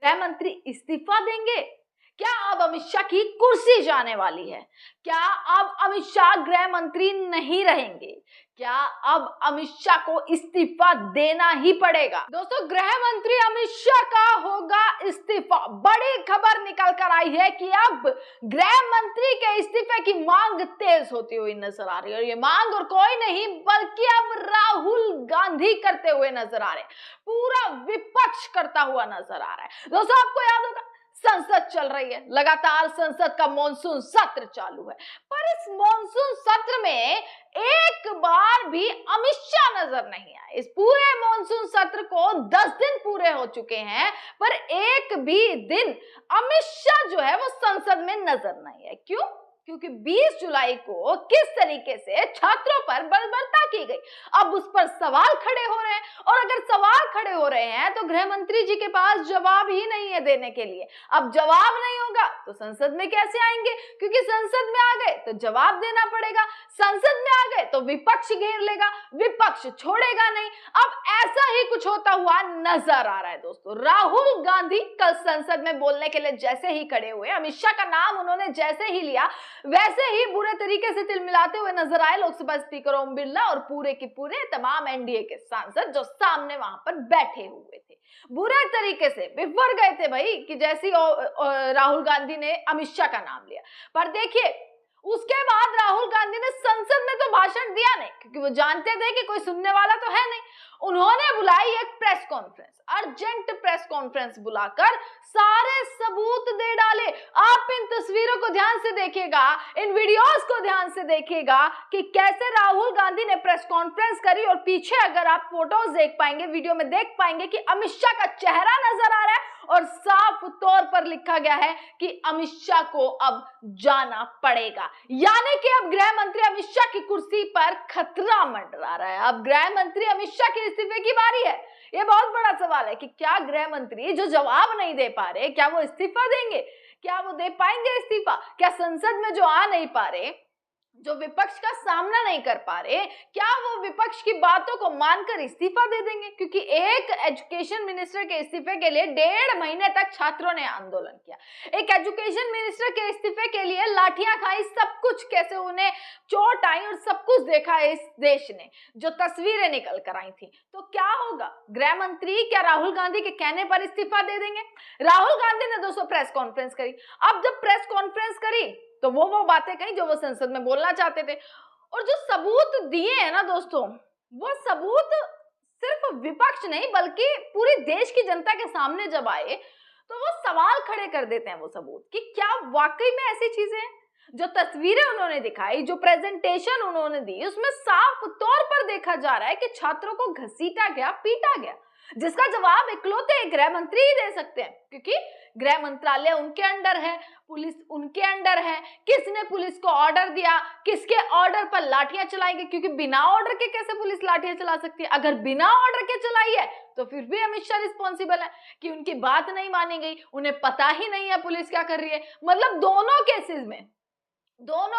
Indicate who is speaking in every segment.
Speaker 1: गृह मंत्री इस्तीफा देंगे? क्या अब अमित शाह की कुर्सी जाने वाली है? क्या अब अमित शाह गृह मंत्री नहीं रहेंगे? क्या अब अमित शाह को इस्तीफा देना ही पड़ेगा? दोस्तों, गृह मंत्री अमित शाह का होगा इस्तीफा। बड़ी खबर निकल कर आई है कि अब गृह मंत्री के इस्तीफे की मांग तेज होती हुई नजर आ रही है, और ये मांग और कोई नहीं बल्कि अब राहुल गांधी करते हुए नजर आ रहे हैं। पूरा विपक्ष करता हुआ नजर आ रहा है। दोस्तों, आपको याद होगा संसद चल रही है, लगातार संसद का मॉनसून सत्र चालू है, पर इस मॉनसून सत्र में एक बार भी अमित शाह नजर नहीं आए। इस पूरे मॉनसून सत्र को 10 दिन पूरे हो चुके हैं, पर एक भी दिन अमित शाह जो है वो संसद में नजर नहीं है। क्यों? क्योंकि 20 जुलाई को किस तरीके से छात्रों पर बर्बरता की गई, अब उस पर सवाल खड़े हो रहे हैं, और अगर सवाल खड़े हो रहे हैं तो गृह मंत्री जी के पास जवाब ही नहीं है देने के लिए। अब जवाब नहीं होगा तो संसद में कैसे आएंगे? क्योंकि संसद में आ गए तो जवाब देना पड़ेगा, संसद में आ गए तो विपक्ष घेर लेगा, विपक्ष छोड़ेगा नहीं। अब ऐसा ही कुछ होता हुआ नजर आ रहा है। दोस्तों, राहुल गांधी कल संसद में बोलने के लिए जैसे ही खड़े हुए, अमित शाह का नाम उन्होंने जैसे ही लिया, वैसे ही बुरे तरीके से तिलमिलाते हुए नजर आए लोकसभा स्पीकर ओम बिरला और पूरे के पूरे तमाम एनडीए के सांसद जो सामने वहां पर बैठे हुए थे। बुरे तरीके से बिफर गए थे भाई, कि जैसी राहुल गांधी ने अमित शाह का नाम लिया। पर देखिए, उसके बाद राहुल गांधी ने संसद में तो भाषण दिया नहीं, क्योंकि वो जानते थे कि कोई सुनने वाला तो है नहीं। उन्होंने बुलाई एक press conference, urgent press conference बुलाकर सारे सबूत दे डाले। आप इन तस्वीरों को ध्यान से देखिएगा, इन वीडियोस को ध्यान से देखिएगा कि कैसे राहुल गांधी ने प्रेस कॉन्फ्रेंस करी, और पीछे अगर आप फोटोज देख पाएंगे, वीडियो में देख पाएंगे कि अमित शाह का चेहरा नजर आ रहा है, और साफ तौर पर लिखा गया है कि अमित शाह को अब जाना पड़ेगा। यानी कि अब गृह मंत्री अमित शाह की कुर्सी पर खतरा मंडरा रहा है। अब गृह मंत्री अमित शाह के इस्तीफे की बारी है। यह बहुत बड़ा सवाल है कि क्या गृह मंत्री जो जवाब नहीं दे पा रहे, क्या वो इस्तीफा देंगे? क्या वो दे पाएंगे इस्तीफा? क्या संसद में जो आ नहीं पा रहे, जो विपक्ष का सामना नहीं कर पा रहे, क्या वो विपक्ष की बातों को मानकर इस्तीफा दे देंगे? क्योंकि एक एजुकेशन मिनिस्टर के इस्तीफे के लिए 1.5 महीने तक छात्रों ने आंदोलन किया। एक एजुकेशन मिनिस्टर के इस्तीफे के लिए लाठियां खाई, सब कुछ, कैसे उन्हें चोट आई, और सब कुछ देखा है इस देश ने, जो तस्वीरें निकल कर आई थी। तो क्या होगा? गृह मंत्री क्या राहुल गांधी के कहने पर इस्तीफा दे देंगे? राहुल गांधी ने दोस्तों प्रेस कॉन्फ्रेंस करी। अब जब प्रेस कॉन्फ्रेंस करी तो वो बातें कही जो वो संसद में बोलना चाहते थे, और जो सबूत दिए हैं ना दोस्तों, वो सबूत सिर्फ विपक्ष नहीं बल्कि पूरी देश की जनता के सामने जब आए तो वो सवाल खड़े कर देते हैं वो सबूत, कि क्या वाकई में ऐसी चीजें हैं। जो तस्वीरें उन्होंने दिखाई, जो प्रेजेंटेशन उन्होंने दी, उसमें साफ तौर पर देखा जा रहा है कि छात्रों को घसीटा गया, पीटा गया, जिसका जवाब इकलौते गृह मंत्री ही दे सकते हैं, क्योंकि गृह मंत्रालय उनके अंडर है, पुलिस उनके अंडर है। किसने पुलिस को ऑर्डर दिया, किसके ऑर्डर पर लाठियां चलाई गई? क्योंकि बिना ऑर्डर के कैसे पुलिस लाठियां चला सकती है? अगर बिना ऑर्डर के चलाई है तो फिर भी अमित शाह रिस्पॉन्सिबल है कि उनकी बात नहीं मानी गई, उन्हें पता ही नहीं है पुलिस क्या कर रही है। मतलब दोनों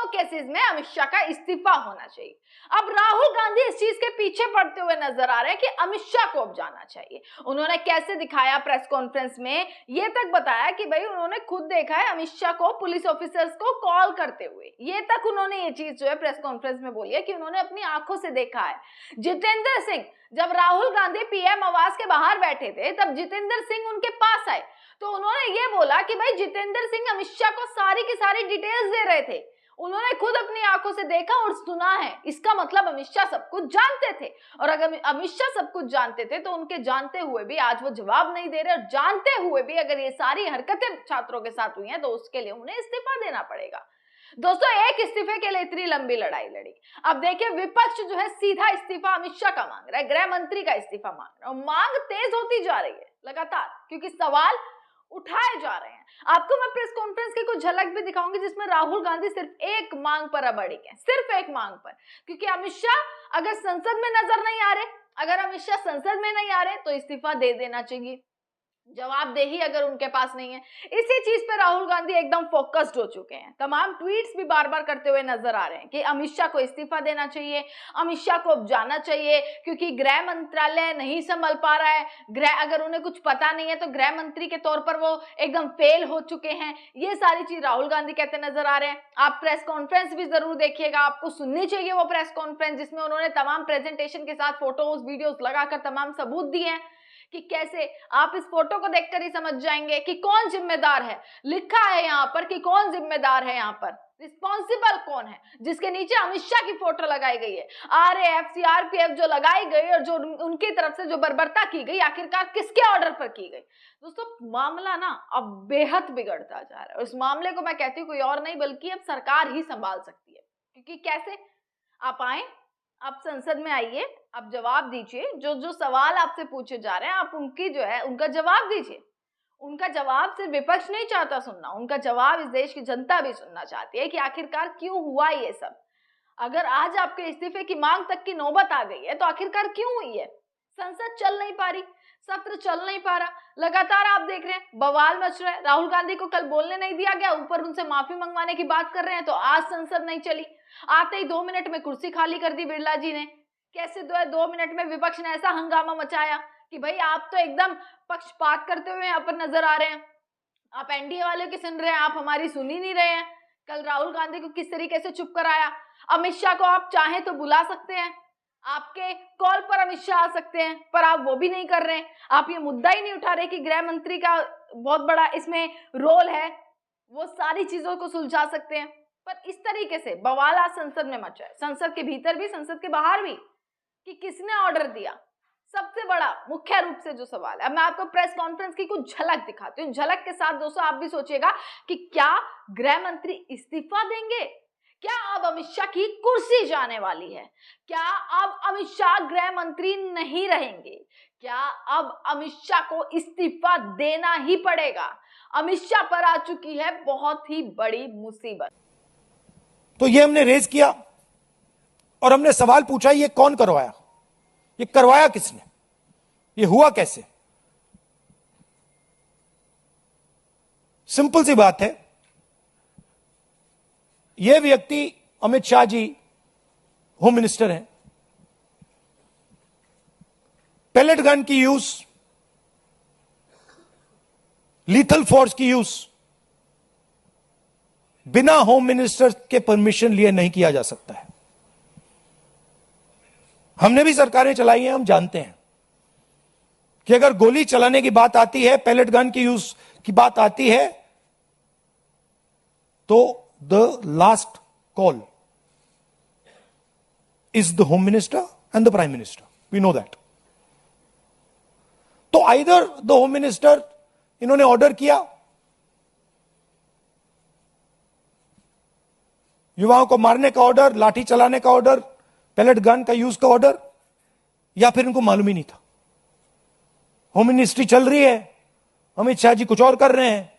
Speaker 1: केसेस में अमित शाह का इस्तीफा होना चाहिए। अब राहुल गांधी इस चीज के पीछे पड़ते हुए नजर आ रहे हैं कि अमित शाह को अब जाना चाहिए। उन्होंने कैसे दिखाया प्रेस कॉन्फ्रेंस में, ये तक बताया कि भाई उन्होंने खुद देखा है अमित शाह को पुलिस ऑफिसर्स को कॉल करते हुए। ये तक उन्होंने ये चीज जो है प्रेस कॉन्फ्रेंस में बोली है कि उन्होंने अपनी आंखों से देखा है। जितेंद्र सिंह, जब राहुल गांधी पीएम आवास के बाहर बैठे थे तब जितेंद्र सिंह उनके पास आए, तो उन्होंने ये बोला कि भाई जितेंद्र सिंह अमित शाह को सारी की सारी डिटेल्स दे रहे थे। उन्होंने खुद अपनी आंखों से देखा और सुना है। इसका मतलब अमित शाह सब कुछ जानते थे, और अगर अमित शाह सब कुछ जानते थे तो उनके जानते हुए भी आज वो जवाब नहीं दे रहे, और जानते हुए भी अगर ये सारी हरकतें छात्रों के साथ हुई हैं तो उसके लिए उन्हें इस्तीफा देना पड़ेगा। दोस्तों, एक इस्तीफे के लिए इतनी लंबी लड़ाई लड़ी। अब देखिए, विपक्ष जो है सीधा इस्तीफा अमित शाह का मांग रहा है, गृह मंत्री का इस्तीफा मांग रहा है, और मांग तेज होती जा रही है लगातार, क्योंकि सवाल उठाए जा रहे हैं। आपको मैं प्रेस कॉन्फ्रेंस की कुछ झलक भी दिखाऊंगी जिसमें राहुल गांधी सिर्फ एक मांग पर अड़िग है, सिर्फ एक मांग पर, क्योंकि अमित शाह अगर संसद में नजर नहीं आ रहे, अगर अमित शाह संसद में नहीं आ रहे तो इस्तीफा दे देना चाहिए। जवाबदेही अगर उनके पास नहीं है। इसी चीज पे राहुल गांधी एकदम फोकस्ड हो चुके हैं। तमाम ट्वीट्स भी बार बार करते हुए नजर आ रहे हैं कि अमित शाह को इस्तीफा देना चाहिए, अमित शाह को अब जाना चाहिए, क्योंकि गृह मंत्रालय नहीं संभल पा रहा है। अगर उन्हें कुछ पता नहीं है तो गृह मंत्री के तौर पर वो एकदम फेल हो चुके हैं। ये सारी चीज राहुल गांधी कहते नजर आ रहे हैं। आप प्रेस कॉन्फ्रेंस भी जरूर देखिएगा, आपको सुननी चाहिए वो प्रेस कॉन्फ्रेंस जिसमें उन्होंने तमाम प्रेजेंटेशन के साथ फोटोज वीडियोस लगाकर तमाम सबूत दिए हैं कि कैसे। आप इस फोटो को देखकर ही समझ जाएंगे कि कौन जिम्मेदार है। लिखा है यहाँ पर कि कौन जिम्मेदार है, यहाँ पर रिस्पॉन्सिबल कौन है, जिसके नीचे अमित शाह की फोटो लगाई गई है। RAF CRPF जो लगाई गई और जो उनकी तरफ से जो बर्बरता की गई, आखिरकार किसके ऑर्डर पर की गई। दोस्तों मामला ना अब बेहद बिगड़ता जा रहा है। उस मामले को मैं कहती हूँ कोई और नहीं बल्कि अब सरकार ही संभाल सकती है। क्योंकि कैसे आप आए, आप संसद में आइए, आप जवाब दीजिए, जो जो सवाल आपसे पूछे जा रहे हैं आप उनकी जो है उनका जवाब दीजिए। उनका जवाब सिर्फ विपक्ष नहीं चाहता सुनना, उनका जवाब इस देश की जनता भी सुनना चाहती है कि आखिरकार क्यों हुआ ये सब। अगर आज आपके इस्तीफे की मांग तक की नौबत आ गई है तो आखिरकार क्यों हुई है। संसद चल नहीं पा रही, सत्र चल नहीं पा रहा, लगातार आप देख रहे हैं बवाल मच रहा है। राहुल गांधी को कल बोलने नहीं दिया गया, ऊपर उनसे माफी मंगवाने की बात कर रहे हैं, तो आज संसद नहीं चली। आते ही 2 मिनट में कुर्सी खाली कर दी बिरला जी ने। कैसे 2 मिनट में विपक्ष ने ऐसा हंगामा मचाया कि भाई आप तो एकदम पक्षपात करते हुए यहाँ पर नजर आ रहे हैं, आप NDA वाले की सुन रहे हैं, आप हमारी सुन ही नहीं रहे हैं। कल राहुल गांधी को किस तरीके से चुप कराया। अमित शाह को आप चाहें तो बुला सकते हैं, आपके कॉल पर अमित शाह आ सकते हैं, पर आप वो भी नहीं कर रहे हैं। आप ये मुद्दा ही नहीं उठा रहे कि गृह मंत्री का बहुत बड़ा इसमें रोल है, वो सारी चीजों को सुलझा सकते हैं। पर इस तरीके से बवाल आज संसद में मचा है, संसद के भीतर भी संसद के बाहर भी, कि किसने ऑर्डर दिया। सबसे बड़ा मुख्य रूप से जो सवाल है, अब मैं आपको प्रेस कॉन्फ्रेंस की कुछ झलक दिखाती हूँ। झलक के साथ दोस्तों आप भी सोचिएगा कि क्या गृह मंत्री इस्तीफा देंगे, क्या अब अमित शाह की कुर्सी जाने वाली है, क्या अब अमित शाह गृह मंत्री नहीं रहेंगे, क्या अब अमित शाह को इस्तीफा देना ही पड़ेगा। अमित शाह पर आ चुकी है बहुत ही बड़ी मुसीबत।
Speaker 2: तो ये हमने रेज किया और हमने सवाल पूछा ये कौन करवाया, ये करवाया किसने, ये हुआ कैसे। सिंपल सी बात है, ये व्यक्ति अमित शाह जी होम मिनिस्टर हैं। पैलेट गन की यूज, लीथल फोर्स की यूज बिना होम मिनिस्टर के परमिशन लिए नहीं किया जा सकता है। हमने भी सरकारें चलाई हैं, हम जानते हैं कि अगर गोली चलाने की बात आती है, पैलेट गन की यूज की बात आती है, तो the last call is the home minister and the prime minister. We know that. तो either the home minister इन्होंने ऑर्डर किया, युवाओं को मारने का ऑर्डर, लाठी चलाने का ऑर्डर, पैलेट गन का यूज का ऑर्डर, या फिर इनको मालूम ही नहीं था। होम मिनिस्ट्री चल रही है, अमित शाह जी कुछ और कर रहे हैं,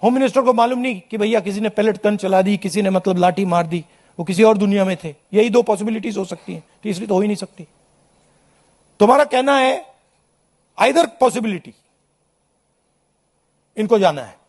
Speaker 2: होम मिनिस्टर को मालूम नहीं कि भैया किसी ने पैलेट गन चला दी, किसी ने मतलब लाठी मार दी, वो किसी और दुनिया में थे। यही 2 पॉसिबिलिटीज हो सकती हैं, तीसरी तो हो ही नहीं सकती। तुम्हारा कहना है आइदर पॉसिबिलिटी इनको जाना है।